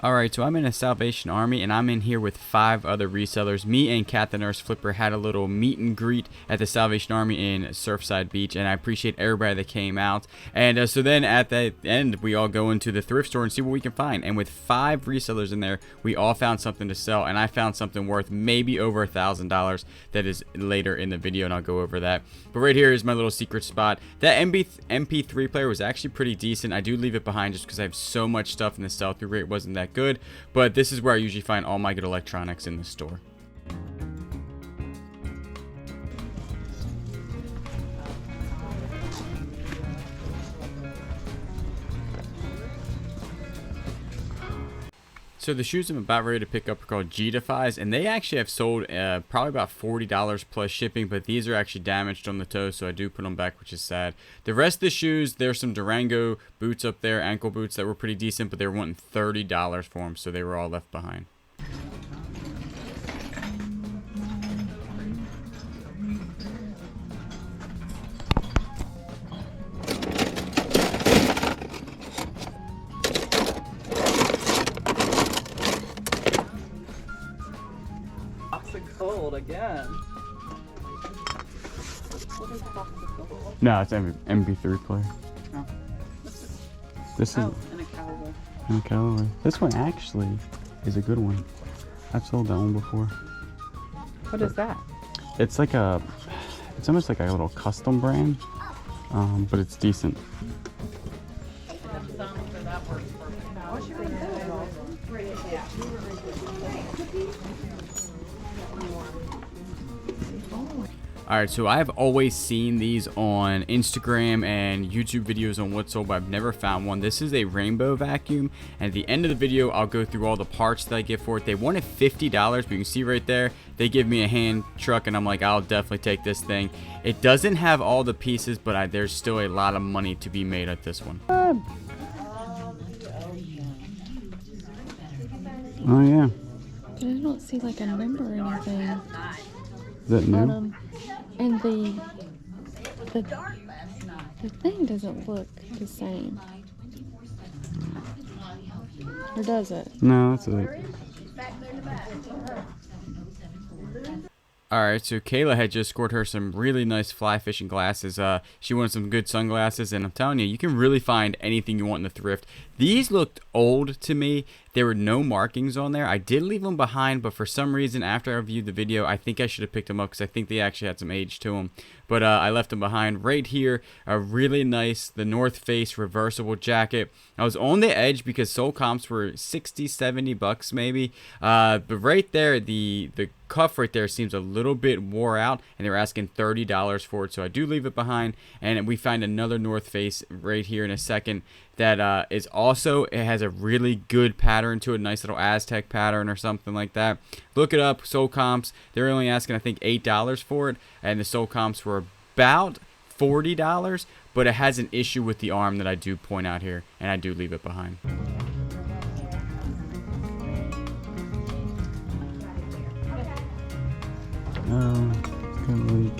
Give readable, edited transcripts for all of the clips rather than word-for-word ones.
Alright, so I'm in a Salvation Army and I'm in here with 5 other resellers. Me and Kat the Nurse Flipper had a little meet and greet at the Salvation Army in Surfside Beach, and I appreciate everybody that came out. And so then at the end, we all go into the thrift store and see what we can find. And with 5 resellers in there, we all found something to sell, and I found something worth maybe over $1,000 that is later in the video, and I'll go over that. But right here is my little secret spot. That MP3 player was actually pretty decent. I do leave it behind just because I have so much stuff, and the sell-through rate wasn't that good, but this is where I usually find all my good electronics in the store. So the shoes I'm about ready to pick up are called G-Defies, and they actually have sold probably about $40 plus shipping, but these are actually damaged on the toe, so I do put them back, which is sad. The rest of the shoes, there's some Durango boots up there, ankle boots that were pretty decent, but they were wanting $30 for them, so they were all left behind. Cold again. No, it's MP3 player. Oh. This is in a Callaway. in a Callaway. This one actually is a good one. I've sold that one before. What is that? It's like it's almost like a little custom brand, but it's decent. Alright, so I've always seen these on Instagram and YouTube videos on what's sold, but I've never found one. This is a rainbow vacuum, and at the end of the video, I'll go through all the parts that I get for it. They wanted $50, but you can see right there, they give me a hand truck, and I'm like, I'll definitely take this thing. It doesn't have all the pieces, but there's still a lot of money to be made at this one. Oh, yeah. But I don't see like a number or anything. Is that new? And the thing doesn't look the same. Or does it? No, that's it. Alright, so Kayla had just scored her some really nice fly fishing glasses. She wanted some good sunglasses, and I'm telling you, you can really find anything you want in the thrift. These looked old to me. There were no markings on there. I did leave them behind, but for some reason, after I reviewed the video, I think I should have picked them up because I think they actually had some age to them. But I left them behind. Right here, a really nice, the North Face reversible jacket. I was on the edge because Soul comps were 60, 70 bucks maybe. But right there, the cuff right there seems a little bit wore out, and they were asking $30 for it, so I do leave it behind. And we find another North Face right here in a second that is also, it has a really good pattern to it, nice little Aztec pattern or something like that. Look it up, Soul comps. They're only asking, I think, $8 for it, and the Soul comps were about $40, but it has an issue with the arm that I do point out here, and I do leave it behind. Oh, it's got a leak.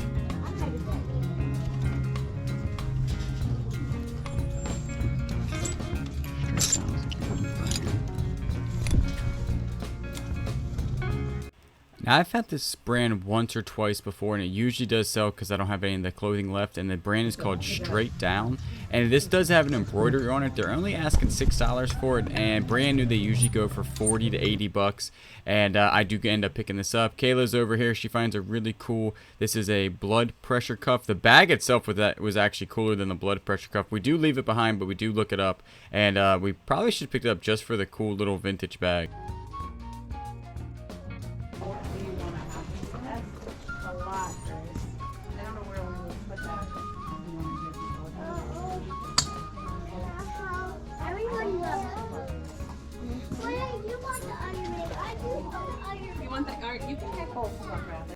Now, I've had this brand once or twice before, and it usually does sell because I don't have any of the clothing left, and the brand is called Straight Down, and this does have an embroidery on it. They're only asking $6 for it, and brand new they usually go for 40 to 80 bucks, and I do end up picking this up. Kayla's over here. She finds a really cool, this is a blood pressure cuff. The bag itself was actually cooler than the blood pressure cuff. We do leave it behind, but we do look it up, and we probably should pick it up just for the cool little vintage bag.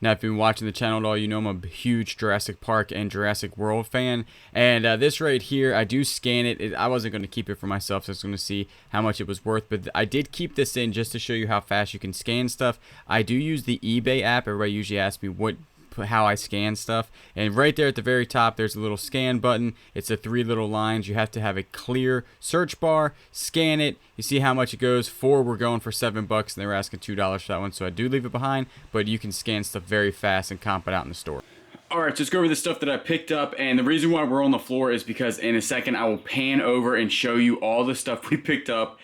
Now, if you've been watching the channel at all, you know I'm a huge Jurassic Park and Jurassic World fan. And this right here, I do scan it. I wasn't going to keep it for myself, so I was going to see how much it was worth. But I did keep this in just to show you how fast you can scan stuff. I do use the eBay app. Everybody usually asks me what how I scan stuff. And right there at the very top, there's a little scan button. It's the 3 little lines. You have to have a clear search bar, scan it. You see how much it goes. 4, we're going for $7, and they were asking $2 for that one. So I do leave it behind, but you can scan stuff very fast and comp it out in the store. Alright, so let's go over the stuff that I picked up, and the reason why we're on the floor is because in a second I will pan over and show you all the stuff we picked up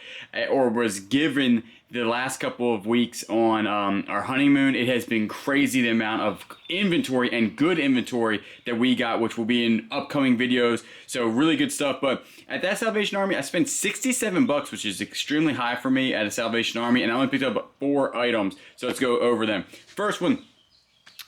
or was given the last couple of weeks on our honeymoon. It has been crazy the amount of inventory and good inventory that we got, which will be in upcoming videos. So really good stuff. But at that Salvation Army, I spent $67, which is extremely high for me at a Salvation Army, and I only picked up 4 items. So let's go over them. First one.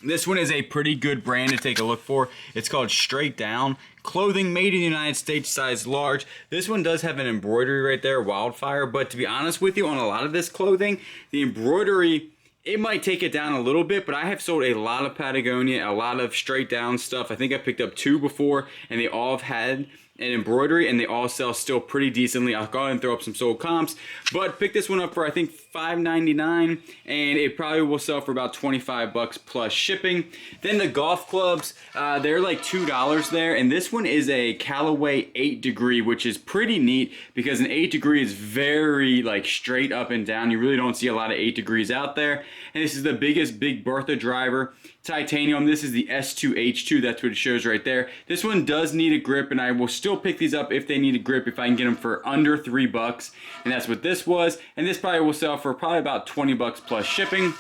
This one is a pretty good brand to take a look for. It's called Straight Down. Clothing made in the United States, size large. This one does have an embroidery right there, wildfire. But to be honest with you, on a lot of this clothing, the embroidery, it might take it down a little bit, but I have sold a lot of Patagonia, a lot of Straight Down stuff. I think I picked up 2 before, and they all have had an embroidery, and they all sell still pretty decently. I'll go ahead and throw up some sold comps, but pick this one up for I think $5.99, and it probably will sell for about $25 plus shipping. Then the golf clubs, they're like $2 there, and this one is a Callaway 8 degree, which is pretty neat because an 8 degree is very like straight up and down. You really don't see a lot of 8 degrees out there, and this is the biggest Big Bertha driver. Titanium, this is the S2H2, that's what it shows right there. This one does need a grip, and I will still pick these up if they need a grip if I can get them for under $3, and that's what this was. And this probably will sell for probably about $20 plus shipping.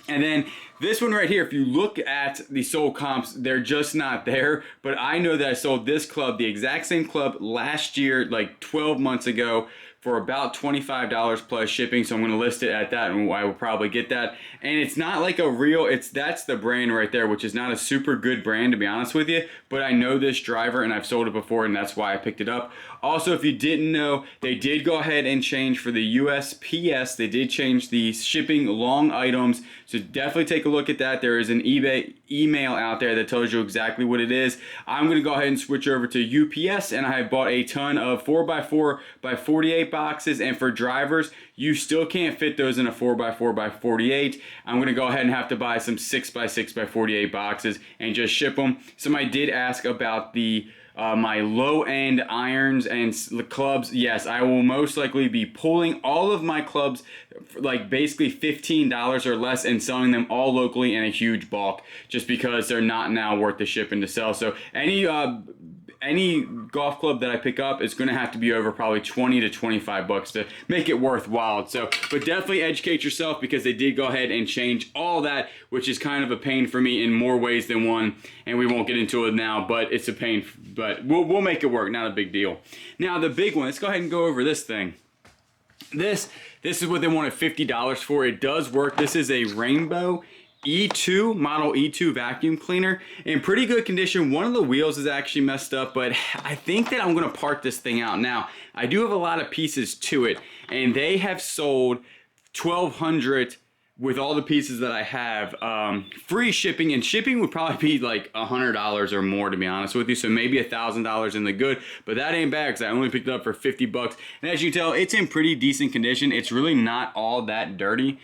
And then this one right here, if you look at the sold comps, they're just not there. But I know that I sold this club, the exact same club last year, like 12 months ago, for about $25 plus shipping. So I'm going to list it at that, and I will probably get that. And it's not like a real, that's the brand right there, which is not a super good brand to be honest with you, but I know this driver and I've sold it before, and that's why I picked it up. Also, if you didn't know, they did go ahead and change for the USPS. They did change the shipping long items, so definitely take a look at that. There is an eBay email out there that tells you exactly what it is. I'm going to go ahead and switch over to UPS, and I have bought a ton of 4x4 by 48 boxes, and for drivers, you still can't fit those in a 4x4 by 48. I'm going to go ahead and have to buy some 6x6 by 48 boxes and just ship them. Somebody did ask about the my low-end irons and clubs. Yes, I will most likely be pulling all of my clubs for like basically $15 or less and selling them all locally in a huge bulk, just because they're not now worth the shipping to sell. So any golf club that I pick up is going to have to be over probably $20 to $25 to make it worthwhile. So, but definitely educate yourself, because they did go ahead and change all that, which is kind of a pain for me in more ways than one, and we won't get into it now, but it's a pain, but we'll make it work, not a big deal. Now the big one, let's go ahead and go over this thing. This is what they wanted $50 for. It does work. This is a Rainbow E2, model E2 vacuum cleaner, in pretty good condition. One of the wheels is actually messed up, but I think that I'm going to part this thing out. Now, I do have a lot of pieces to it, and they have sold 1,200 with all the pieces that I have, free shipping, and shipping would probably be like $100 or more, to be honest with you. So maybe $1,000 in the good, but that ain't bad because I only picked it up for $50. And as you can tell, it's in pretty decent condition. It's really not all that dirty.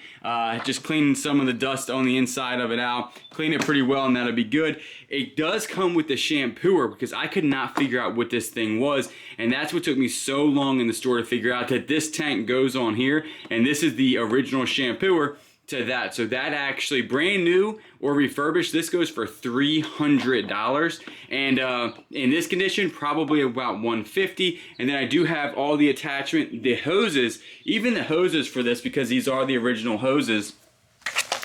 Just clean some of the dust on the inside of it out, clean it pretty well, and that'll be good. It does come with the shampooer, because I could not figure out what this thing was, and that's what took me so long in the store to figure out, that this tank goes on here, and this is the original shampooer to that. So that actually, brand new or refurbished, this goes for $300, and in this condition probably about $150. And then I do have all the attachment, the hoses, even the hoses for this, because these are the original hoses.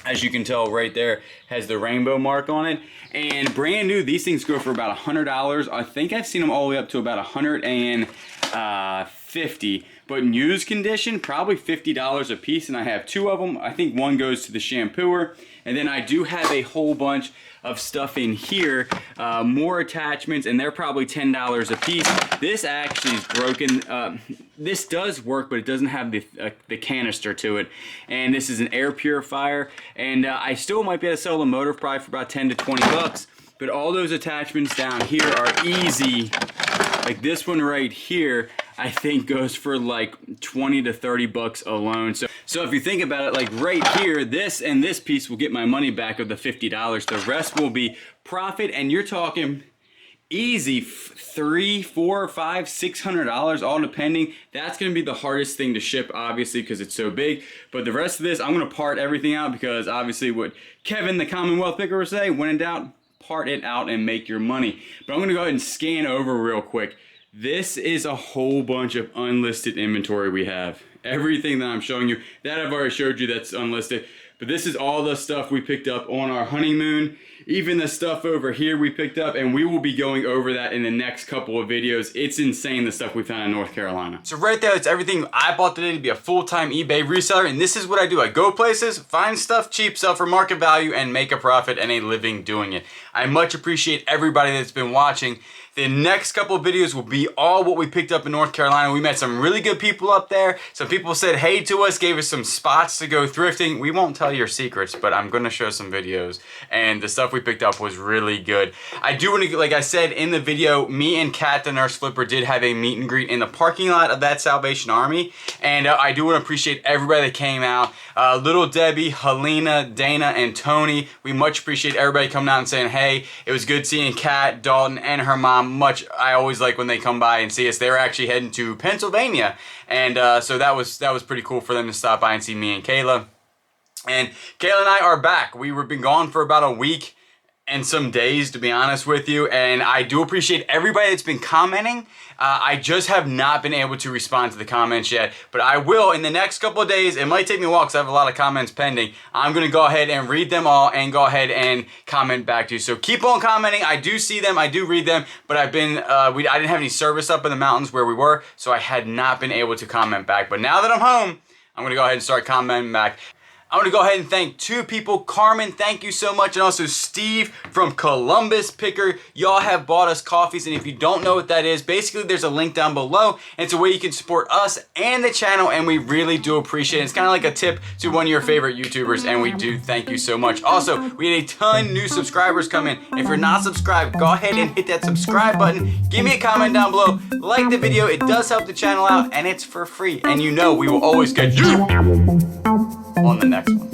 As you can tell right there, has the rainbow mark on it, and brand new, these things go for about $100. I think I've seen them all the way up to about $150, but in used condition, probably $50 a piece, and I have 2 of them. I think one goes to the shampooer, and then I do have a whole bunch of stuff in here, more attachments, and they're probably $10 a piece. This actually is broken. This does work, but it doesn't have the canister to it. And this is an air purifier, and I still might be able to sell the motor probably for about $10 to $20. But all those attachments down here are easy. Like this one right here, I think goes for like $20 to $30 alone. So if you think about it, like right here, this and this piece will get my money back of the $50. The rest will be profit, and you're talking easy $300, $400, $500, $600, all depending. That's gonna be the hardest thing to ship, obviously, because it's so big. But the rest of this, I'm gonna part everything out, because obviously what Kevin, the Commonwealth Picker, would say, when in doubt, part it out and make your money. But I'm gonna go ahead and scan over real quick. This is a whole bunch of unlisted inventory we have. Everything that I'm showing you, that I've already showed you, that's unlisted. But this is all the stuff we picked up on our honeymoon. Even the stuff over here we picked up, and we will be going over that in the next couple of videos. It's insane, the stuff we found in North Carolina. So right there, it's everything I bought today to be a full-time eBay reseller, and this is what I do. I go places, find stuff cheap, sell for market value, and make a profit and a living doing it. I much appreciate everybody that's been watching. The next couple of videos will be all what we picked up in North Carolina. We met some really good people up there. Some people said hey to us, gave us some spots to go thrifting. We won't tell your secrets, but I'm gonna show some videos. And the stuff we picked up was really good. I do want to, like I said in the video, me and Kat, the nurse flipper, did have a meet and greet in the parking lot of that Salvation Army. And I do want to appreciate everybody that came out. Little Debbie, Helena, Dana, and Tony. We much appreciate everybody coming out and saying hey. It was good seeing Kat, Dalton, and her mom. Much I always like when they come by and see us. They were actually heading to Pennsylvania, and so that was pretty cool for them to stop by and see me and Kayla. And Kayla and I are back. We were been gone for about a week and some days, to be honest with you, and I do appreciate everybody that's been commenting. I just have not been able to respond to the comments yet, but I will in the next couple of days. It might take me a while because I have a lot of comments pending. I'm going to go ahead and read them all and go ahead and comment back to you. So keep on commenting. I do see them. I do read them, but I've been, I didn't have any service up in the mountains where we were, so I had not been able to comment back. But now that I'm home, I'm going to go ahead and start commenting back. I want to go ahead and thank two people. Carmen, thank you so much. And also Steve from Columbus Picker. Y'all have bought us coffees. And if you don't know what that is, basically there's a link down below. And it's a way you can support us and the channel. And we really do appreciate it. It's kind of like a tip to one of your favorite YouTubers. And we do thank you so much. Also, we had a ton new subscribers come in. If you're not subscribed, go ahead and hit that subscribe button. Give me a comment down below. Like the video. It does help the channel out. And it's for free. And you know we will always get you on the next one.